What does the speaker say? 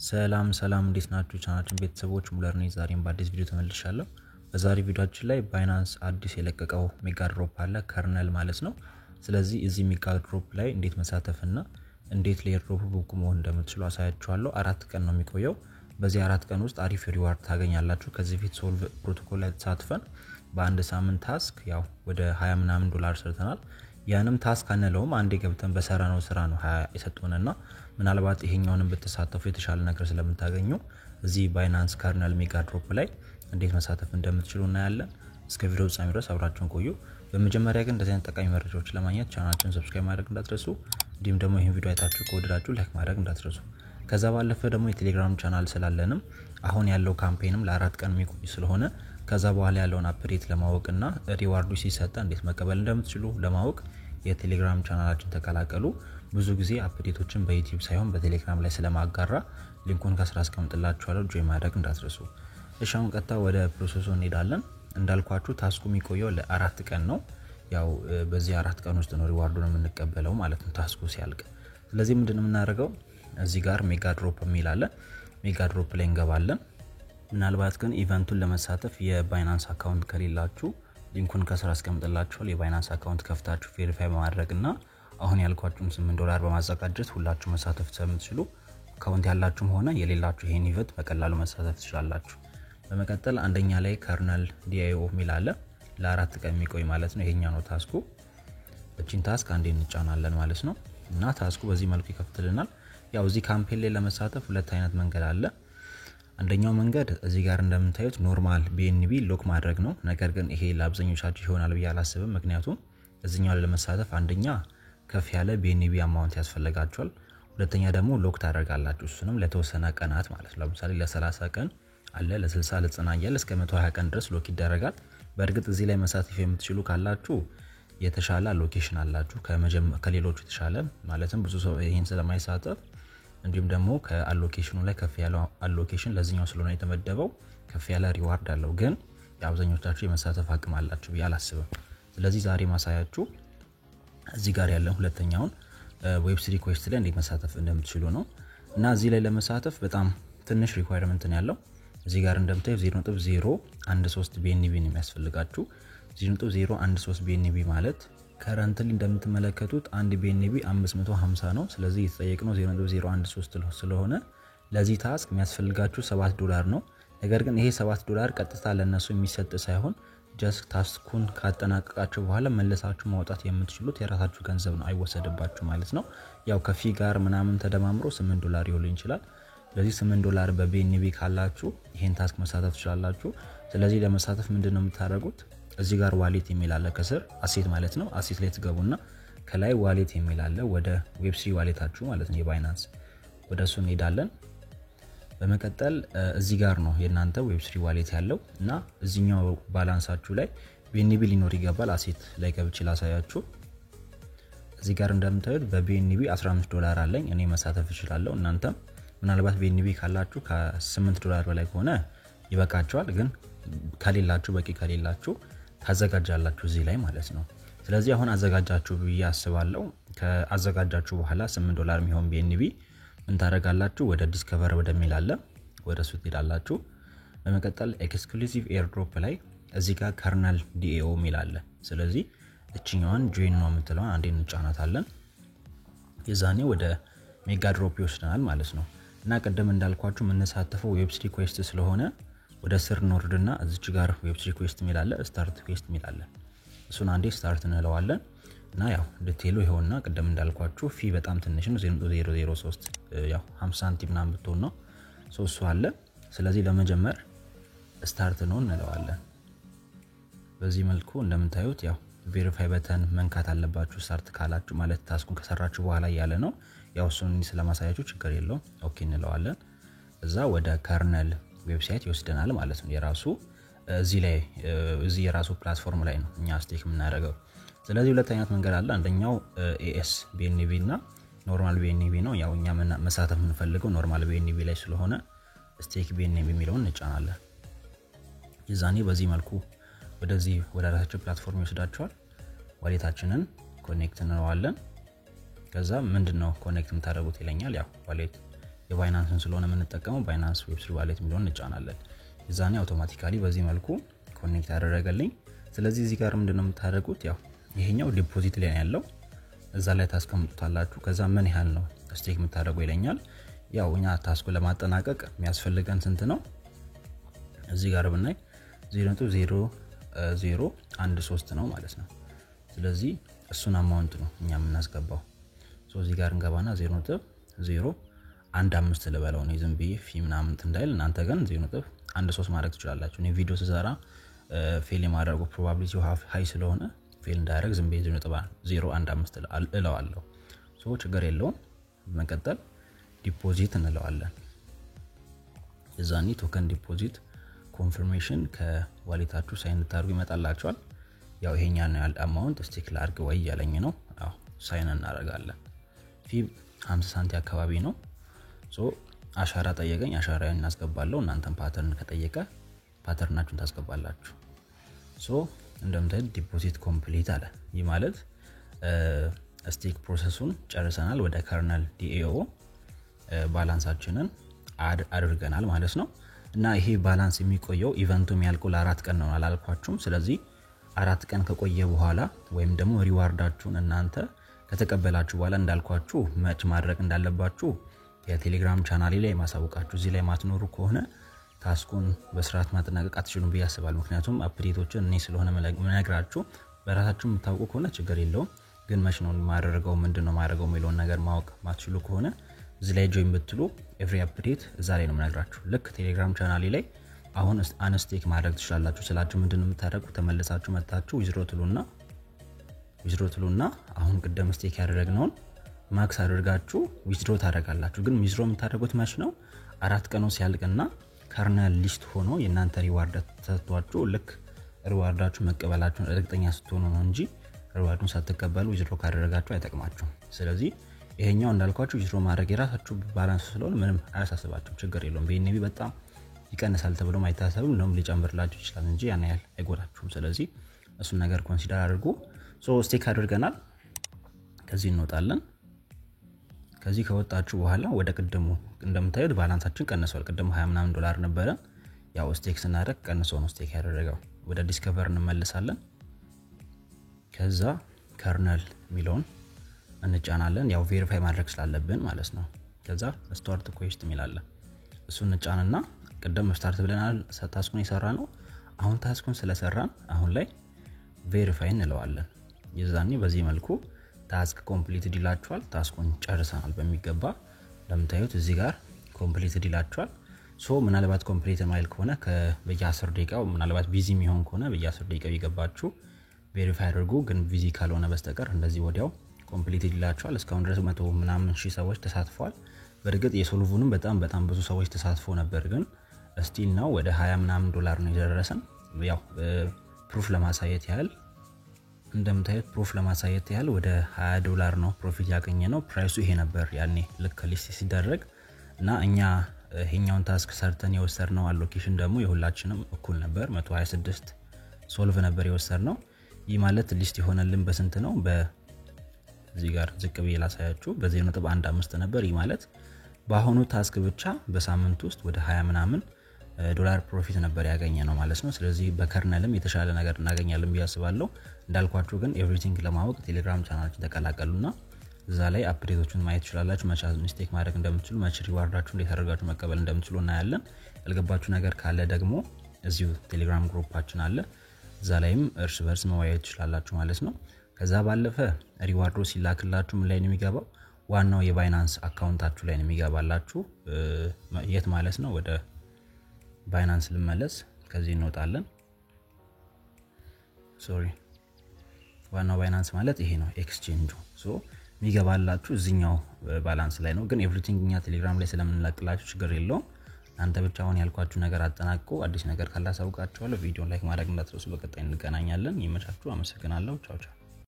ሰላም እንዴት ናችሁ? ቻናችን ቤተሰቦች ሙለር ነኝ። ዛሬም በአዲስ ቪዲዮ ተመልሻለሁ። በዛሬ ቪዲዮአችን ላይ ባይናንስ አዲስ የለቀቀው ሜጋ ድሮፕ አለ ከርነል ማለት ነው። ስለዚህ እዚህ ሜጋ ድሮፕ ላይ እንዴት መሳተፍና እንዴት ለኤርድሮፕ ብቁ መሆን እንደምትችሉ አሳያችኋለሁ። 4 ቀን ነው የሚቆየው። በዚህ 4 ቀን ውስጥ አሪፍ ሪዋርድ ታገኛላችሁ። ከዚህ ፊት ሶልቭ ፕሮቶኮል ላይ ተሳትፈን በአንድ ሳምንት ታስክ ያው ወደ 20 ምናምን ዶላር ሰርተናል። ያንም ታስክ አንለውም አንዴ ገብተን በሰራነው ስራ ነው 20 የሰጡንና ምናልባት ይሄኛውንም ብትሳተፉ የተሻለ ነገር ስለምታገኙ እዚህ ባይናንስ ከርነል ሜጋ ድሮፕ ላይ እንዴት መሳተፍ እንደምትችሉ እናያለን። እስከ ቪዲዮ ፍጻሜ ድረስ አብራችሁን ቆዩ። በመጀመሪያ ግን እንደዚህ አይነት ጠቃሚ መረጃዎች ለማግኘት ቻናላችንን ሰብስክራይብ ማድረግ እንዳትረሱ፣ እንዲሁም ደግሞ ይሄን ቪዲዮ አይታችሁ ከወደዳችሁ ላይክ ማድረግ እንዳትረሱ። ከዛ ባለፈ ደግሞ የቴሌግራም ቻናል ስላለንም አሁን ያለው ካምፔንም ለ4 ቀን የሚቆይ ስለሆነ ከዛ በኋላ ያለውን አፕዴት ለማወቅና ሪዋርዱ ሲሰጣ እንዴት መቀበል እንደምትችሉ ለማወቅ የቴሌግራም ቻናላችን ተቀላቀሉ። ብዙ ጊዜ አፕዴቶችን በዩቲዩብ ሳይሆን በቴሌግራም ላይ ስለማጋራ ሊንኩን ከስራ አስቀምጥላችኋለሁ፣ ጆይን ማድረግ እንዳትረሱ። እሺ አሁን ቀጥታ ወደ ፕሮሰሱ እንሄዳለን። እንዳልኳችሁ ታስኩ የሚቆየው ለ4 ቀን ነው። ያው በዚህ 4 ቀን ውስጥ ነው ሪዋርዱን የምንቀበለው ማለት ነው ታስኩ ሲያልቅ። ስለዚህ ምንድነው የምናደርገው? እዚህ ጋር ሜጋ ድሮፕ የሚል አለ። ሜጋ ድሮፕ ላይ እንገባለን። ምናልባት ግን ኢቨንቱን ለመሳተፍ የባይናንስ አካውንት ከሌላችሁ ሊንኩን ከስራ አስቀምጥላችኋለሁ። የባይናንስ አካውንት ከፍታችሁ ቬሪፋይ በማድረግና አሁን ያልኳችሁን $8 በማዘጋጀት ሁላችሁ መሳተፍ ስለምትችሉ አካውንት ያላችሁም ሆነ የሌላችሁ ይሄን ኢቨንት በቀላሉ መሳተፍ ትችላላችሁ። በመቀጠል አንደኛ ላይ ከርነል ዲአይኦ ሚል አለ። ለ4 ቀን የሚቆይ ማለት ነው። ይሄኛው ነው ታስኩ። እቺን ታስክ አንዴ እንጫናለን ማለት ነው እና ታስኩ በዚህ መልኩ ይከፍትልናል። ያው እዚህ ካምፔን ላይ ለመሳተፍ ሁለት አይነት መንገድ አለ። አንደኛው መንገድ እዚህ ጋር እንደምታዩት ኖርማል BNB ሎክ ማድረግ ነው። ነገር ግን ይሄ ለአብዛኞቻችሁ ይሆናል ብዬ አላስብም። ምክንያቱም እዚህኛው ላይ ለመሳተፍ አንደኛ ከፍ ያለ BNB አማውንት ያስፈልጋችኋል። ሁለተኛ ደግሞ ሎክ ታደርጋላችሁ። እሱንም ለተወሰነ ቀናት ማለት ነው። ለምሳሌ ለ30 ቀን አለ፣ ለ60 ለ90 እያለ እስከ 120 ቀን ድረስ ሎክ ይደረጋል። በእርግጥ እዚህ ላይ መሳተፍ የምትችሉ ካላችሁ የተሻለ አሎኬሽን አላችሁ ከሌሎቹ የተሻለ ማለትም ብዙ ሰው ይሄን ስለማይሳተፍ እንዲሁም ደግሞ ከአሎኬሽኑ ላይ ከፍ ያለው አሎኬሽን ለዚህኛው ስለሆነ የተመደበው ከፍ ያለ ሪዋርድ አለው። ግን አብዛኞቻችሁ የመሳተፍ አቅም አላችሁ ብዬ አላስብም። ስለዚህ ዛሬ ማሳያችሁ እዚህ ጋር ያለው ሁለተኛውን ዌብ3 ሪኩዌስት ላይ እንዴት መሳተፍ እንደምትችሉ ነው። እና እዚህ ላይ ለመሳተፍ በጣም ትንሽ ሪኳየርመንት ነው ያለው። እዚህ ጋር እንደምታዩት 0.013 BNB ነው የሚያስፈልጋችሁ። 0.013 BNB ማለት ከረንትሊ እንደምትመለከቱት አንድ BNB 550 ነው። ስለዚህ የተጠየቅነው 0.013 ስለሆነ ለዚህ ታስክ የሚያስፈልጋችሁ $7 ነው። ነገር ግን ይሄ $7 ቀጥታ ለነሱ የሚሰጥ ሳይሆን ጀስት ታስኩን ካጠናቀቃችሁ በኋላ መለሳችሁ ማውጣት የምትችሉት የራሳችሁ ገንዘብ ነው፣ አይወሰድባችሁ ማለት ነው። ያው ከፊ ጋር ምናምን ተደማምሮ $8 ይሆን ይችላል። ስለዚህ $8 በBNB ካላችሁ ይሄን ታስክ መሳተፍ ትችላላችሁ። ስለዚህ ለመሳተፍ ምንድነው የምታደርጉት? እዚህ ጋር ዋሌት የሚል አለ ከስር አሴት ማለት ነው። አሴት ላይ ትገቡና ከላይ ዋሌት የሚል አለ ወደ ዌብ3 ዋሌታችሁ ማለት ነው የባይናንስ ወደሱ እንሄዳለን። በመቀጠል እዚህ ጋር ነው የናንተ ዌብ3 ዋሌት ያለው እና እዚህኛው ባላንሳችሁ ላይ BNB ሊኖር ይገባል። አሴት ላይ ገብቼ ላሳያችሁ። እዚህ ጋር እንደምታዩት በBNB $15 አለኝ። እኔ መሳተፍ እችላለሁ። እናንተም ምናልባት BNB ካላችሁ ከ$8 በላይ ከሆነ ይበቃችኋል። ግን ከሌላችሁ በቂ ከሌላችሁ ታዘጋጃላችሁ እዚህ ላይ ማለት ነው። ስለዚህ አሁን አዘጋጃችሁ ብዬ አስባለሁ። ከአዘጋጃችሁ በኋላ $8 የሚሆን BNB ምን ታደርጋላችሁ? ወደ ዲስከቨር ወደሚል አለ ወደሱ ትሄዳላችሁ። በመቀጠል ኤክስክሉሲቭ ኤርድሮፕ ላይ እዚህ ጋር ከርነል ዲኤኦ ሚል አለ። ስለዚህ እቺኛዋን ጆይን ነው የምትለውን አንዴ እንጫናታለን። የዛኔ ወደ ሜጋ ድሮፕ ይወስደናል ማለት ነው። እና ቀደም እንዳልኳችሁ የምንሳተፈው ዌብ3 ሪኩዌስት ስለሆነ ወደ ስር ኖርድና እዚች ጋር ዌብ3 ሪኩዌስት ሚል አለ፣ ስታርት ሪኩዌስት ሚል አለ። እሱን አንዴ ስታርት እንለዋለን እና ያው ዲቴሉ ይሆንና ቀደም እንዳልኳችሁ ፊ በጣም ትንሽ ነው 0.003 ያው 50 ሳንቲም ምናምን ብትሆን ነው እሱ አለ። ስለዚህ ለመጀመር ስታርት ነው እንለዋለን። በዚህ መልኩ እንደምታዩት ያው ቬሪፋይ በተን መንካት አለባችሁ ስታርት ካላችሁ ማለት ታስኩን ከሰራችሁ በኋላ ያለ ነው። ያው እሱን ስለማሳያችሁ ችግር የለውም ኦኬ እንለዋለን። እዛ ወደ ከርነል ዌብሳይት ይወስደናል ማለት ነው። የራሱ እዚህ የራሱ ፕላትፎርም ላይ ነው እኛ ስቴክ የምናደርገው። ስለዚህ ሁለት አይነት መንገድ አለ። አንደኛው AS BNB እና ኖርማል BNB ነው። ያው እኛ መሳተፍ የምንፈልገው ኖርማል BNB ላይ ስለሆነ ስቴክ BNB የሚለውን እንጫናለን። የዛኔ በዚህ መልኩ ወደዚህ ወደ ራሳችን ፕላትፎርም ይወስዳችኋል። ዋሌታችንን ኮኔክት እንለዋለን። ከዛ ምንድነው ኮኔክት የምታደርጉት ይለኛል። ያው ዋሌት የባይናንስን ስለሆነ የምንጠቀመው ባይናንስ ዌብ3 ዋሌት የሚለውን እንጫናለን። የዛኔ አውቶማቲካሊ በዚህ መልኩ ኮኔክት ያደረገልኝ። ስለዚህ እዚህ ጋር ምንድነው የምታደርጉት? ያው ይሄኛው ዲፖዚት ላይ ያለው እዛ ላይ ታስቀምጡታላችሁ። ከዛ ምን ያህል ነው ስቴክ የምታደርጉ ይለኛል። ያው እኛ ታስኩ ለማጠናቀቅ የሚያስፈልገን ስንት ነው? እዚህ ጋር ብናይ 0.0013 ነው ማለት ነው። ስለዚህ እሱን አማውንት ነው እኛ የምናስገባው። እዚህ ጋር እንገባና 0.015 ልበለው ነው ዝም ብዬ ፊ ምናምን እንዳይል። እናንተ ግን 0.13 ማድረግ ትችላላችሁ። እኔ ቪዲዮ ስሰራ ፌል የማድረጉ ፕሮባቢሊቲው ሃይ ስለሆነ ፌል እንዳያደርግ ዝም ብዬ 0.015 እለዋለሁ። ችግር የለውም። በመቀጠል ዲፖዚት እንለዋለን። የዛኔ ቶከን ዲፖዚት ኮንፈርሜሽን ከዋሌታችሁ ሳይን ታርጉ ይመጣላችኋል። ያው ይሄኛ ነው ያለ አማውንት ስቴክ ላርግ ወይ ያለኝ ነው። አዎ ሳይን እናደርጋለን። ፊ 50 ሳንቲ አካባቢ ነው። አሻራ ጠየቀኝ፣ አሻራዬን እናስገባለሁ። እናንተም ፓተርን ከጠየቀ ፓተርናችሁን ታስገባላችሁ። እንደምታዩት ዲፖዚት ኮምፕሊት አለ። ይህ ማለት ስቴክ ፕሮሰሱን ጨርሰናል። ወደ ከርነል ዲኤኦ ባላንሳችንን አድርገናል ማለት ነው። እና ይሄ ባላንስ የሚቆየው ኢቨንቱ የሚያልቀው ለ4 ቀን ነው አላልኳችሁም? ስለዚህ 4 ቀን ከቆየ በኋላ ወይም ደግሞ ሪዋርዳችሁን እናንተ ከተቀበላችሁ በኋላ እንዳልኳችሁ መች ማድረግ እንዳለባችሁ የቴሌግራም ቻናሌ ላይ ማሳወቃችሁ። እዚህ ላይ ማትኖሩ ከሆነ ታስኩን በስርዓት ማጠናቀቅ አትችሉም ብዬ አስባለሁ። ምክንያቱም አፕዴቶችን እኔ ስለሆነ መነግራችሁ በራሳችሁ የምታውቁ ከሆነ ችግር የለውም። ግን መች ነው ማድረገው ምንድነው ማድረገው የሚለውን ነገር ማወቅ ማትችሉ ከሆነ እዚህ ላይ ጆይን ብትሉ ኤቭሪ አፕዴት እዛ ላይ ነው የምነግራችሁ። ልክ ቴሌግራም ቻናሌ ላይ አሁን አንስቴክ ማድረግ ትችላላችሁ ስላችሁ ምንድነው የምታደርጉት? ተመልሳችሁ መጣችሁ ዊዝድሮ ትሉና አሁን ቀደም ስቴክ ያደረግነውን ማክስ አድርጋችሁ ዊዝድሮ ታደርጋላችሁ። ግን ዊዝድሮ የምታደርጉት መች ነው? 4 ቀኑ ሲያልቅና ከርነል ሊስት ሆኖ የናንተ ሪዋርድ ተሰጥቷችሁ ልክ ሪዋርዳችሁ መቀበላችሁን እርግጠኛ ስትሆኑ ነው እንጂ ሪዋርዱን ሳትቀበሉ ዊዝድሮ ካደረጋችሁ አይጠቅማችሁም። ስለዚህ ይሄኛው እንዳልኳችሁ ዊዝድሮ ማድረግ የራሳችሁ ባላንስ ስለሆነ ምንም አያሳስባችሁ፣ ችግር የለውም። በኢኔቢ በጣም ይቀንሳል ተብሎ ማይታሰብም ነው ሊጨምርላችሁ ይችላል እንጂ ያን ያህል አይጎዳችሁም። ስለዚህ እሱን ነገር ኮንሲደር አድርጉ። ስቴክ አድርገናል። ከዚህ እንወጣለን። ከዚህ ከወጣችሁ በኋላ ወደ ቅድሙ እንደምታዩት ባላንሳችን ቀንሷል። ቅድሙ 20 ምናምን ዶላር ነበረ። ያው ስቴክ ስናደርግ ቀንሶ ነው ስቴክ ያደረገው። ወደ ዲስከቨር እንመለሳለን። ከዛ ከርነል ሚለውን እንጫናለን። ያው ቬሪፋይ ማድረግ ስላለብን ማለት ነው። ከዛ ስታርት ኩዌስት ሚላለ እሱን እንጫንና ቅድም ስታርት ብለናል ታስኩን የሰራ ነው። አሁን ታስኩን ስለሰራን አሁን ላይ ቬሪፋይ እንለዋለን። የዛኔ በዚህ መልኩ ታስክ ኮምፕሊትድ ይላችኋል። ታስኩን ጨርሰናል በሚገባ ለምታዩት እዚህ ጋር ኮምፕሊትድ ይላችኋል። ምናልባት ኮምፕሊት ማይል ከሆነ በየ10 ደቂቃው ምናልባት ቢዚ የሚሆን ከሆነ በየ10 ደቂቃው ይገባችሁ ቬሪፋይ አድርጉ። ግን ቢዚ ካልሆነ በስተቀር እንደዚህ ወዲያው ኮምፕሊትድ ይላችኋል። እስካሁን ድረስ 100 ምናምን ሺህ ሰዎች ተሳትፈዋል። በርግጥ የሶልቭኑም በጣም ብዙ ሰዎች ተሳትፎ ነበር። ግን ስቲል ነው ወደ 20 ምናምን ዶላር ነው የደረሰን። ያው ፕሩፍ ለማሳየት ያህል እንደምታዩት ፕሩፍ ለማሳየት ያህል ወደ 20 ዶላር ነው ፕሮፊት ያገኘ ነው። ፕራይሱ ይሄ ነበር ያኔ ልክ ሊስት ሲደረግ እና እኛ ይሄኛውን ታስክ ሰርተን የወሰድነው አሎኬሽን ደግሞ የሁላችንም እኩል ነበር 126 ሶልቭ ነበር የወሰድነው። ይህ ማለት ሊስት የሆነልን በስንት ነው? በዚህ ጋር ዝቅ ብዬ ላሳያችሁ በ0.15 ነበር። ይህ ማለት በአሁኑ ታስክ ብቻ በሳምንት ውስጥ ወደ 20 ምናምን ዶላር ፕሮፊት ነበር ያገኘ ነው ማለት ነው። ስለዚህ በከርነልም የተሻለ ነገር እናገኛለን ብዬ አስባለሁ። እንዳልኳችሁ ግን ኤቭሪቲንግ ለማወቅ ቴሌግራም ቻናላችን ተቀላቀሉና እዛ ላይ አፕዴቶቹን ማየት ትችላላችሁ። መቻ ሚስቴክ ማድረግ እንደምትችሉ፣ መች ሪዋርዳችሁ እንዴት አድርጋችሁ መቀበል እንደምትችሉ እናያለን። ያልገባችሁ ነገር ካለ ደግሞ እዚሁ ቴሌግራም ግሩፓችን አለ። እዛ ላይም እርስ በርስ መወያየት ትችላላችሁ ማለት ነው። ከዛ ባለፈ ሪዋርዱ ሲላክላችሁ ምን ላይ ነው የሚገባው? ዋናው የባይናንስ አካውንታችሁ ላይ ነው የሚገባላችሁ። የት ማለት ነው? ወደ ባይናንስ ልመለስ። ከዚህ እንወጣለን። ዋናው ባይናንስ ማለት ይሄ ነው ኤክስቼንጁ። የሚገባላችሁ እዚህኛው ባላንስ ላይ ነው። ግን ኤቭሪቲንግ እኛ ቴሌግራም ላይ ስለምንለቅላችሁ ችግር የለውም። እናንተ ብቻ አሁን ያልኳችሁ ነገር አጠናቅቁ። አዲስ ነገር ካላሳውቃችኋለሁ። ቪዲዮን ላይክ ማድረግ እንዳትረሱ። በቀጣይ እንገናኛለን። ይመቻችሁ። አመሰግናለሁ። ቻው ቻው።